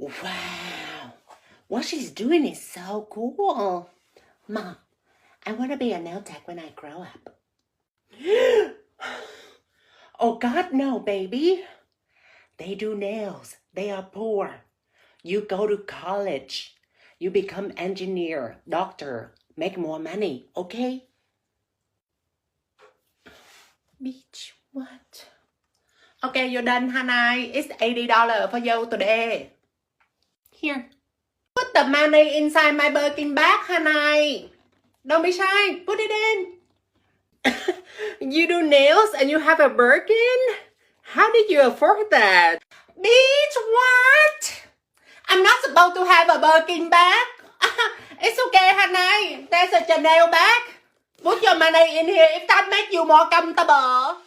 Wow, what she's doing is so cool. Mom, I want to be a nail tech when I grow up. Oh God, no, baby. They do nails. They are poor. You go to college. You become engineer, doctor, make more money, okay? Bitch, what? Okay, you're done, honey. It's $80 for you today. Here. Put the money inside my Birkin bag, honey. Don't be shy. Put it in. You do nails and you have a Birkin? How did you afford that? Bitch, what? I'm not supposed to have a Birkin bag. It's okay, honey. There's a Chanel bag. Put your money in here if that makes you more comfortable.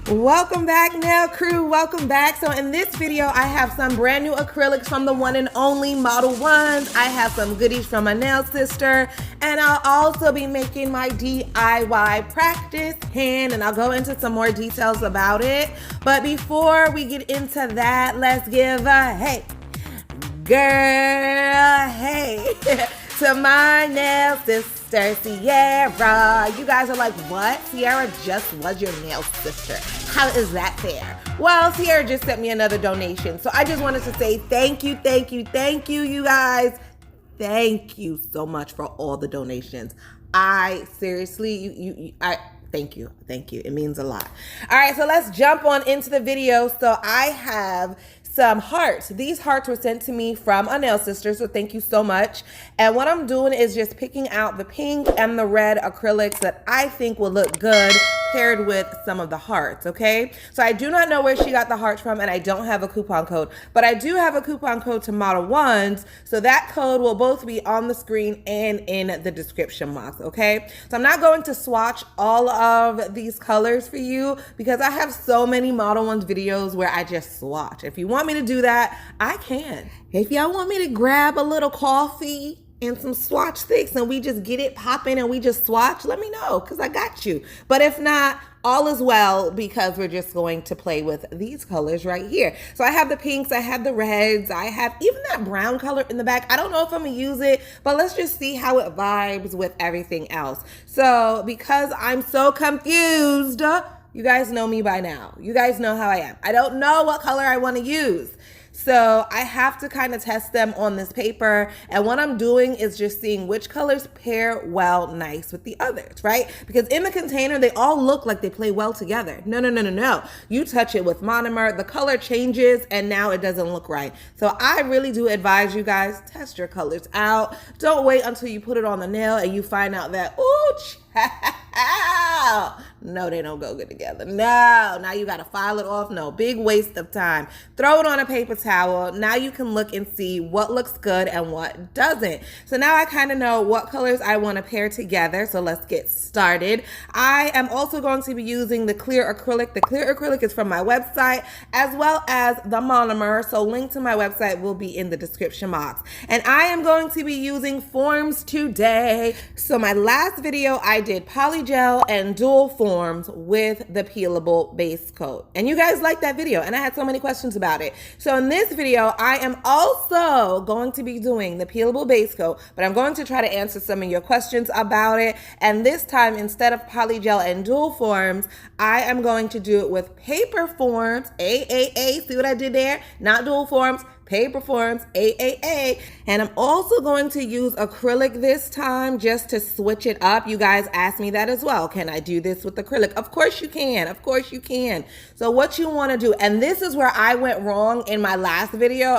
Welcome back, nail crew. Welcome back. So in this video, I have some brand new acrylics from the one and only Model-Ones. I have some goodies from my nail sister, and I'll also be making my DIY practice hand, and I'll go into some more details about it. But before we get into that, let's give a hey, girl, hey, to my nail sister, Sierra. You guys are like, what? Sierra just was your nail sister. How is that fair? Well, Sierra just sent me another donation. So I just wanted to say thank you, you guys. Thank you so much for all the donations. I seriously, thank you. It means a lot. All right, so let's jump on into the video. So I have some hearts. These hearts were sent to me from a nail sister, so thank you so much. And what I'm doing is just picking out the pink and the red acrylics that I think will look good paired with some of the hearts, okay? So I do not know where she got the hearts from, and I don't have a coupon code, but I do have a coupon code to Model-Ones, so that code will both be on the screen and in the description box, okay? So I'm not going to swatch all of these colors for you because I have so many Model-Ones videos where I just swatch. If you want me to do that, I can. If y'all want me to grab a little coffee and some swatch sticks and we just get it popping and we just swatch, let me know because I got you. But if not, all is well because we're just going to play with these colors right here. So I have the pinks, I have the reds, I have even that brown color in the back. I don't know if I'm gonna use it, but let's just see how it vibes with everything else. So because I'm so confused, you guys know me by now. You guys know how I am. I don't know what color I want to use. So I have to kind of test them on this paper. And what I'm doing is just seeing which colors pair well nice with the others, right? Because in the container, they all look like they play well together. No. You touch it with monomer, the color changes, and now it doesn't look right. So I really do advise you guys, test your colors out. Don't wait until you put it on the nail and you find out that, ooh, no, they don't go good together. No, now you got to file it off. No, big waste of time. Throw it on a paper towel. Now you can look and see what looks good and what doesn't. So now I kind of know what colors I want to pair together. So let's get started. I am also going to be using the clear acrylic. The clear acrylic is from my website as well as the monomer. So link to my website will be in the description box. And I am going to be using forms today. So my last video, I did polygel and dual forms with the peelable base coat. And you guys liked that video and I had so many questions about it. So in this video, I am also going to be doing the peelable base coat, but I'm going to try to answer some of your questions about it. And this time, instead of polygel and dual forms, I am going to do it with paper forms, AAA. See what I did there? Not dual forms. Paper forms, AAA. And I'm also going to use acrylic this time just to switch it up. You guys asked me that as well. Can I do this with acrylic? Of course you can. Of course you can. So what you want to do, and this is where I went wrong in my last video.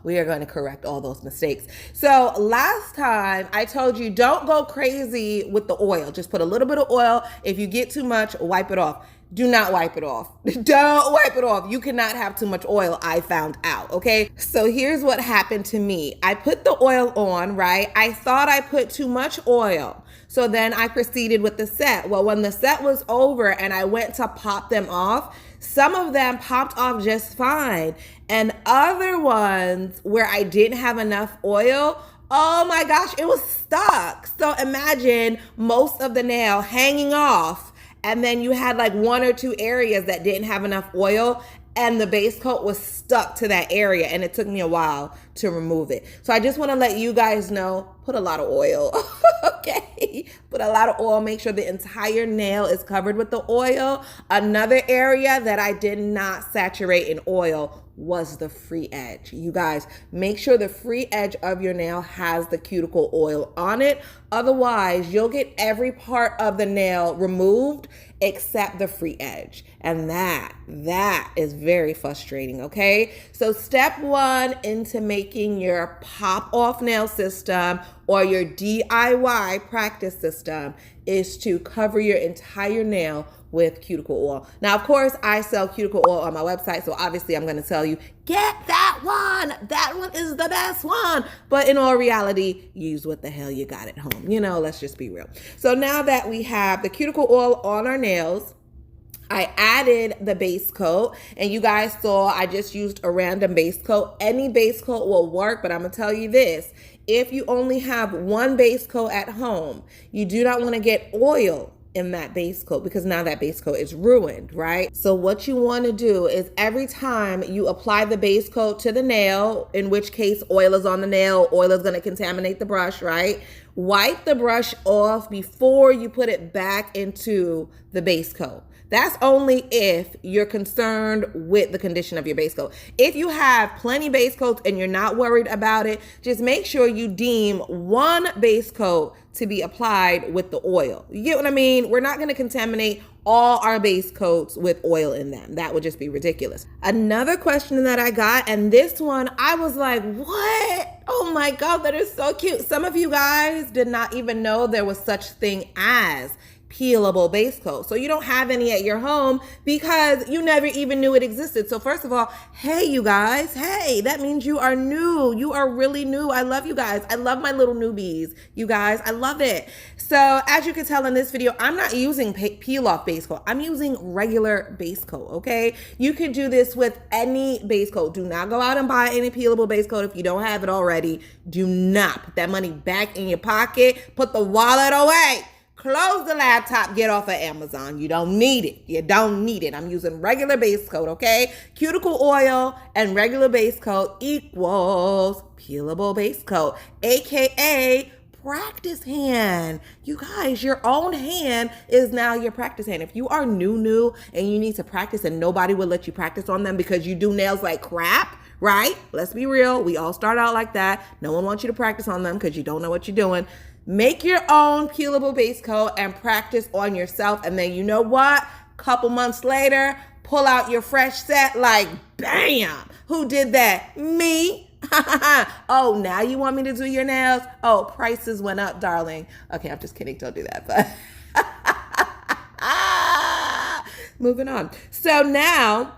We are going to correct all those mistakes. So last time I told you don't go crazy with the oil. Just put a little bit of oil. If you get too much, wipe it off. Do not wipe it off. Don't wipe it off. You cannot have too much oil, I found out, okay? So here's what happened to me. I put the oil on, right? I thought I put too much oil. So then I proceeded with the set. Well, when the set was over and I went to pop them off, some of them popped off just fine. And other ones where I didn't have enough oil, Oh my gosh, it was stuck. So imagine most of the nail hanging off, and then you had like 1 or 2 areas that didn't have enough oil, and the base coat was stuck to that area, and it took me a while to remove it. So I just want to let you guys know, put a lot of oil. Okay, put a lot of oil. Make sure the entire nail is covered with the oil. Another area that I did not saturate in oil was the free edge. You guys, make sure the free edge of your nail has the cuticle oil on it. Otherwise, you'll get every part of the nail removed except the free edge. And that is very frustrating, okay? So step 1 into making your pop-off nail system or your DIY practice system is to cover your entire nail with cuticle oil. Now, of course, I sell cuticle oil on my website, so obviously I'm gonna tell you, get that one. That one is the best one. But in all reality, use what the hell you got at home. You know, let's just be real. So now that we have the cuticle oil on our nails, I added the base coat, and you guys saw I just used a random base coat. Any base coat will work, but I'm gonna tell you this. If you only have one base coat at home, you do not wanna get oil in that base coat because now that base coat is ruined, right? So what you want to do is every time you apply the base coat to the nail, in which case oil is on the nail, oil is going to contaminate the brush, right? Wipe the brush off before you put it back into the base coat. That's only if you're concerned with the condition of your base coat. If you have plenty base coats and you're not worried about it, just make sure you deem one base coat to be applied with the oil. You get what I mean? We're not gonna contaminate all our base coats with oil in them. That would just be ridiculous. Another question that I got, and this one, I was like, what? Oh my God, that is so cute. Some of you guys did not even know there was such thing as peelable base coat. So you don't have any at your home because you never even knew it existed. So first of all, hey you guys, hey, that means you are new. You are really new. I love you guys. I love my little newbies. You guys, I love it. So as you can tell in this video, I'm not using peel off base coat. I'm using regular base coat, okay? You can do this with any base coat. Do not go out and buy any peelable base coat if you don't have it already. Do not put that money back in your pocket. Put the wallet away. Close the laptop, get off of Amazon. You don't need it. You don't need it. I'm using regular base coat, okay? Cuticle oil and regular base coat equals peelable base coat, AKA practice hand. You guys, your own hand is now your practice hand. If you are new and you need to practice and nobody will let you practice on them because you do nails like crap, right? Let's be real. We all start out like that. No one wants you to practice on them because you don't know what you're doing. Make your own peelable base coat and practice on yourself. And then you know what? Couple months later, pull out your fresh set like bam. Who did that? Me. Oh, now you want me to do your nails? Oh, prices went up, darling. Okay, I'm just kidding. Don't do that. But moving on. So now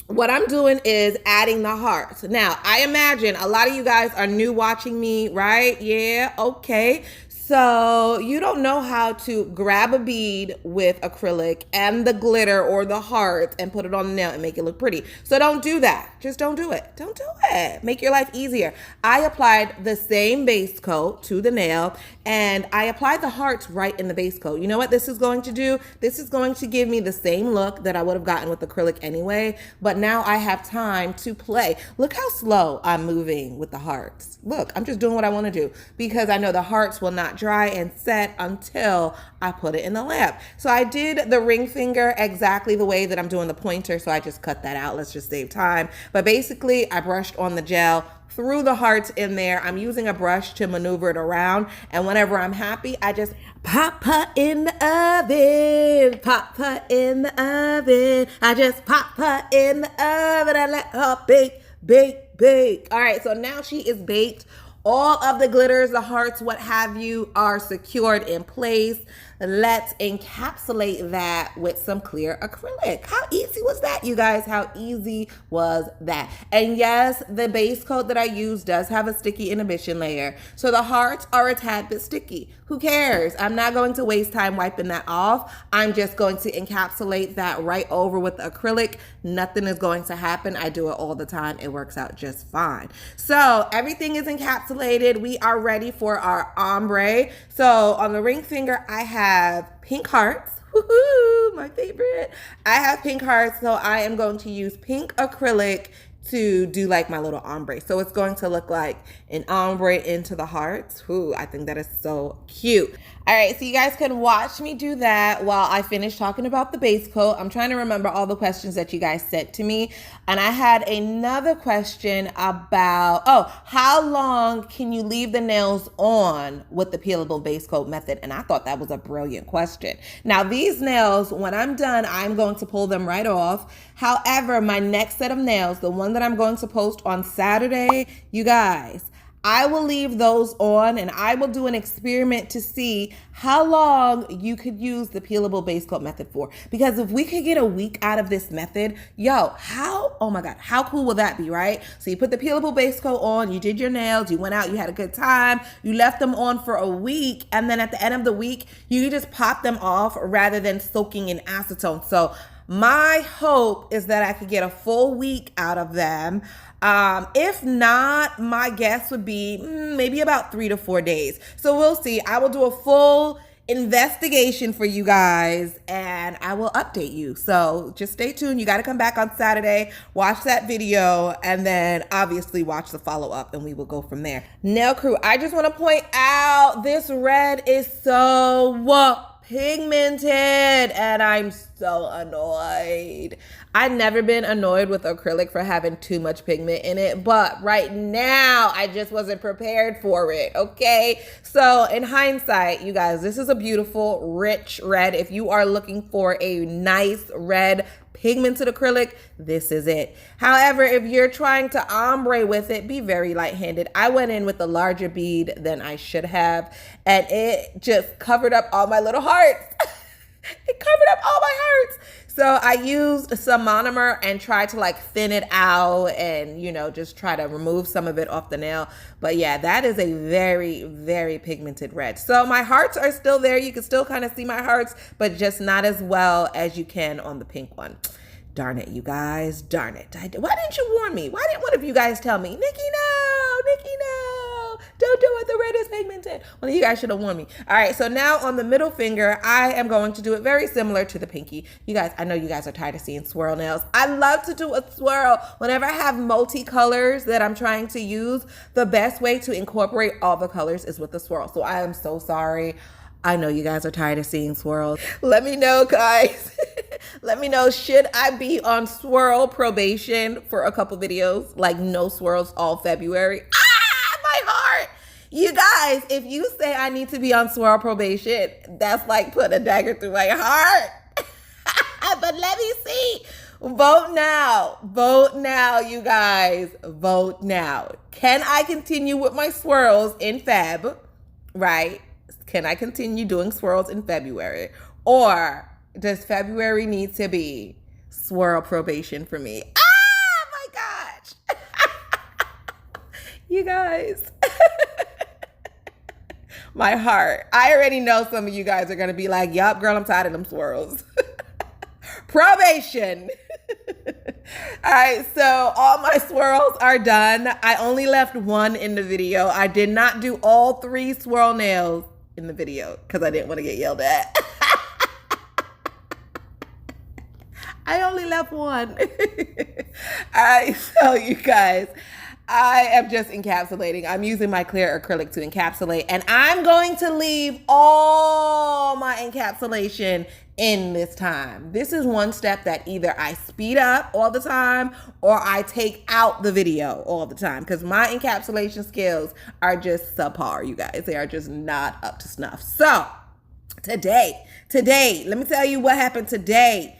what I'm doing is adding the hearts. Now, I imagine a lot of you guys are new watching me, right? Yeah, okay. So you don't know how to grab a bead with acrylic and the glitter or the heart and put it on the nail and make it look pretty. So don't do that. Just don't do it. Don't do it. Make your life easier. I applied the same base coat to the nail and I applied the hearts right in the base coat. You know what this is going to do? This is going to give me the same look that I would have gotten with acrylic anyway, but now I have time to play. Look how slow I'm moving with the hearts. Look, I'm just doing what I want to do because I know the hearts will not dry and set until I put it in the lamp. So I did the ring finger exactly the way that I'm doing the pointer, so I just cut that out. Let's just save time. But basically, I brushed on the gel, threw the hearts in there. I'm using a brush to maneuver it around, and whenever I'm happy, I just pop her in the oven, pop her in the oven. I just pop her in the oven and let her bake, bake, bake. All right, so now she is baked. All of the glitters, the hearts, what have you, are secured in place. Let's encapsulate that with some clear acrylic. How easy was that, you guys? How easy was that? And yes, the base coat that I use does have a sticky inhibition layer. So the hearts are a tad bit sticky. Who cares? I'm not going to waste time wiping that off. I'm just going to encapsulate that right over with the acrylic. Nothing is going to happen. I do it all the time. It works out just fine. So everything is encapsulated. encapsulated. We are ready for our ombre. So on the ring finger, I have pink hearts. Woohoo, my favorite. I have pink hearts, so I am going to use pink acrylic to do like my little ombre. So it's going to look like an ombre into the hearts. Ooh, I think that is so cute. All right, so you guys can watch me do that while I finish talking about the base coat. I'm trying to remember all the questions that you guys sent to me. And I had another question about, how long can you leave the nails on with the peelable base coat method? And I thought that was a brilliant question. Now these nails, when I'm done, I'm going to pull them right off. However, my next set of nails, the one that I'm going to post on Saturday, you guys, I will leave those on and I will do an experiment to see how long you could use the peelable base coat method for. Because if we could get a week out of this method, oh my God, how cool will that be, right? So you put the peelable base coat on, you did your nails, you went out, you had a good time, you left them on for a week, and then at the end of the week, you can just pop them off rather than soaking in acetone. So my hope is that I could get a full week out of them. If not, my guess would be maybe about 3 to 4 days. So we'll see. I will do a full investigation for you guys and I will update you. So just stay tuned. You got to come back on Saturday, watch that video, and then obviously watch the follow-up and we will go from there. Nail crew, I just want to point out this red is so pigmented and I'm so annoyed. I've never been annoyed with acrylic for having too much pigment in it, but right now I just wasn't prepared for it, okay? So in hindsight, you guys, this is a beautiful, rich red. If you are looking for a nice red pigmented acrylic, this is it. However, if you're trying to ombre with it, be very light-handed. I went in with a larger bead than I should have, and it just covered up all my little hearts. It covered up all my hearts. So I used some monomer and tried to like thin it out and, you know, just try to remove some of it off the nail. But yeah, that is a very, very pigmented red. So my hearts are still there. You can still kind of see my hearts, but just not as well as you can on the pink one. Darn it, you guys. Darn it. Why didn't you warn me? Why didn't one of you guys tell me? Nikki, no. Nikki, no. Don't do it. The red is pigmented. Well, you guys should have warned me. All right, so now on the middle finger, I am going to do it very similar to the pinky. You guys, I know you guys are tired of seeing swirl nails. I love to do a swirl. Whenever I have multi-colors that I'm trying to use, the best way to incorporate all the colors is with the swirl. So I am so sorry. I know you guys are tired of seeing swirls. Let me know, guys. Let me know, should I be on swirl probation for a couple videos? Like no swirls all February? Ah, my heart. You guys, if you say I need to be on swirl probation, that's like putting a dagger through my heart. But let me see. Vote now. Vote now, you guys. Vote now. Can I continue with my swirls in Feb? Right? Can I continue doing swirls in February? Or does February need to be swirl probation for me? Ah, my gosh. You guys. My heart. I already know some of you guys are going to be like, yup, girl, I'm tired of them swirls. Probation. All right, so all my swirls are done. I only left one in the video. I did not do all 3 swirl nails in the video because I didn't want to get yelled at. I only left one. All right, so you guys, I am just encapsulating. I'm using my clear acrylic to encapsulate, and I'm going to leave all my encapsulation in this time. This is one step that either I speed up all the time or I take out the video all the time because my encapsulation skills are just subpar, you guys. They are just not up to snuff. So today, let me tell you what happened today.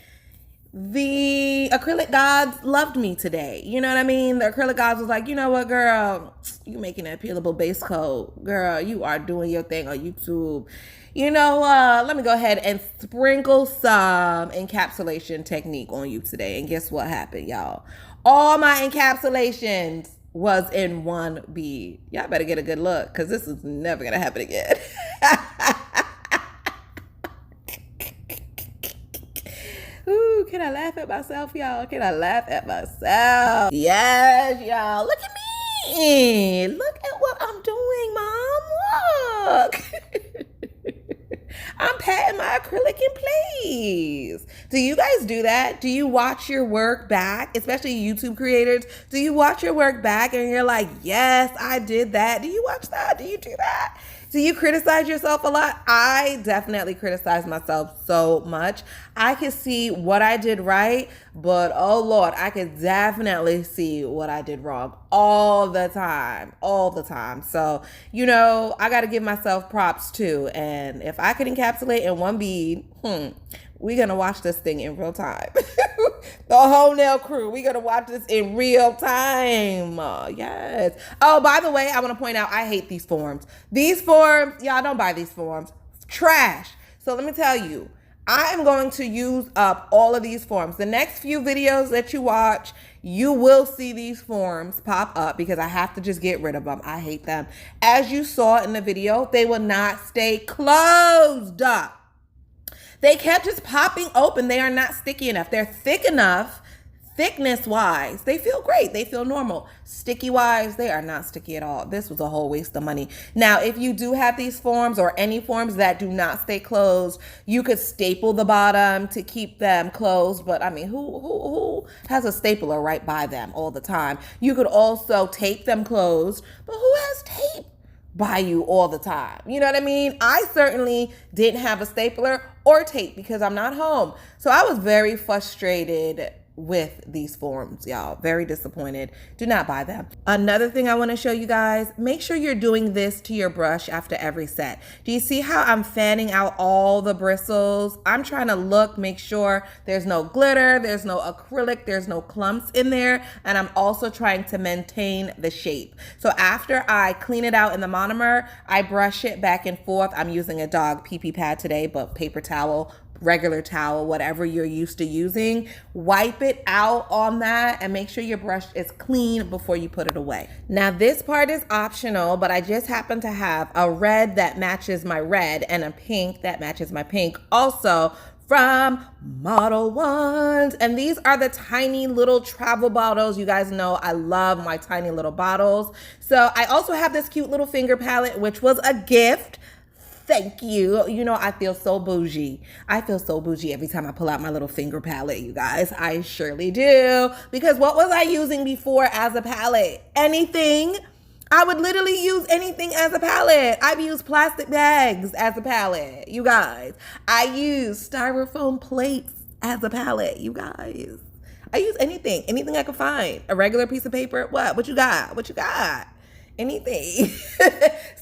The acrylic gods loved me today. You know what I mean? The acrylic gods was like, you know what, girl, you making that peelable base coat. Girl, you are doing your thing on YouTube. You know, let me go ahead and sprinkle some encapsulation technique on you today. And guess what happened, y'all? All my encapsulations was in one bead. Y'all better get a good look because this is never going to happen again. Ooh, can I laugh at myself, y'all? Can I laugh at myself? Yes, y'all. Look at me. Look at what I'm doing. look. I'm patting my acrylic in place. Do you guys do that? Do you watch your work back, especially YouTube creators? Do you watch your work back and you're like, yes, I did that? Do you watch that? Do you do that? Do you criticize yourself a lot? I definitely criticize myself so much. I can see what I did right, but oh Lord, I could definitely see what I did wrong all the time. So, you know, I got to give myself props too. And if I could encapsulate in one bead, we're going to watch this thing in real time. The whole nail crew, we're going to watch this in real time. Yes. Oh, by the way, I want to point out, I hate these forms. These forms, y'all don't buy these forms. Trash. So let me tell you, I am going to use up all of these forms. The next few videos that you watch, you will see these forms pop up because I have to just get rid of them. I hate them. As you saw in the video, they will not stay closed up. They kept just popping open. They are not sticky enough. They're thick enough, thickness-wise. They feel great. They feel normal. Sticky-wise, they are not sticky at all. This was a whole waste of money. Now, if you do have these forms or any forms that do not stay closed, you could staple the bottom to keep them closed. But, I mean, who has a stapler right by them all the time? You could also tape them closed. But who has tape by you all the time? You know what I mean? I certainly didn't have a stapler or tape because I'm not home. So I was very frustrated with these forms, y'all. Very disappointed. Do not buy them. Another thing I want to show you guys, make sure you're doing this to your brush after every set. Do you see how I'm fanning out all the bristles? I'm trying to look, make sure there's no glitter, there's no acrylic, there's no clumps in there, and I'm also trying to maintain the shape. So after I clean it out in the monomer, I brush it back and forth. I'm using a dog pee-pee pad today, but paper towel, regular towel, whatever you're used to using. Wipe it out on that and make sure your brush is clean before you put it away. Now this part is optional, but I just happen to have a red that matches my red and a pink that matches my pink also from MODELONES. And these are the tiny little travel bottles. You guys know I love my tiny little bottles. So I also have this cute little finger palette, which was a gift. Thank you. You know, I feel so bougie. I feel so bougie every time I pull out my little finger palette, you guys. I surely do. Because what was I using before as a palette? Anything. I would literally use anything as a palette. I've used plastic bags as a palette, you guys. I use styrofoam plates as a palette, you guys. I use anything I could find. A regular piece of paper. What you got? What you got? Anything.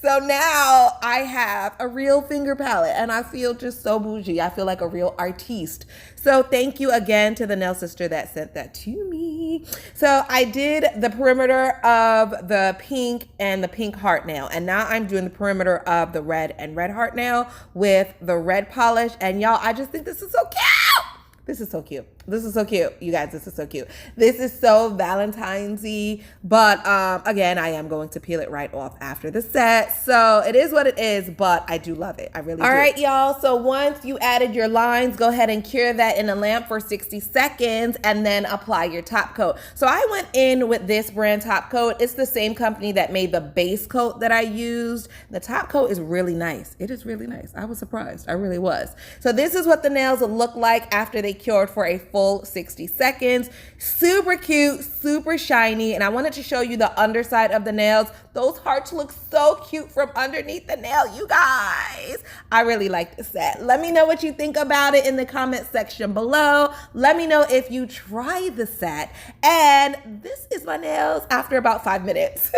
So now I have a real finger palette and I feel just so bougie. I feel like a real artiste. So thank you again to the nail sister that sent that to me. So I did the perimeter of the pink and the pink heart nail, and now I'm doing the perimeter of the red and red heart nail with the red polish. And y'all, I just think this is so cute. This is so cute. This is so cute. You guys, this is so cute. This is so Valentine's-y. But again, I am going to peel it right off after the set. So it is what it is, but I do love it. I really do. All right, y'all. So once you added your lines, go ahead and cure that in a lamp for 60 seconds and then apply your top coat. So I went in with this brand top coat. It's the same company that made the base coat that I used. The top coat is really nice. It is really nice. I was surprised. I really was. So this is what the nails look like after they cured for a full 60 seconds. Super cute, super shiny. And I wanted to show you the underside of the nails. Those hearts look so cute from underneath the nail, you guys. I really like the set. Let me know what you think about it in the comment section below. Let me know if you try the set. And this is my nails after about 5 minutes.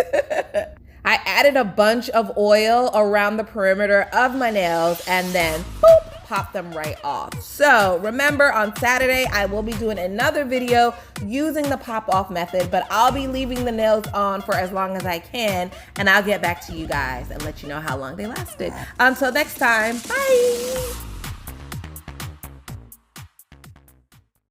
I added a bunch of oil around the perimeter of my nails and then boop, pop them right off. So remember, on Saturday, I will be doing another video using the pop off method, but I'll be leaving the nails on for as long as I can, and I'll get back to you guys and let you know how long they lasted. Until next time, bye.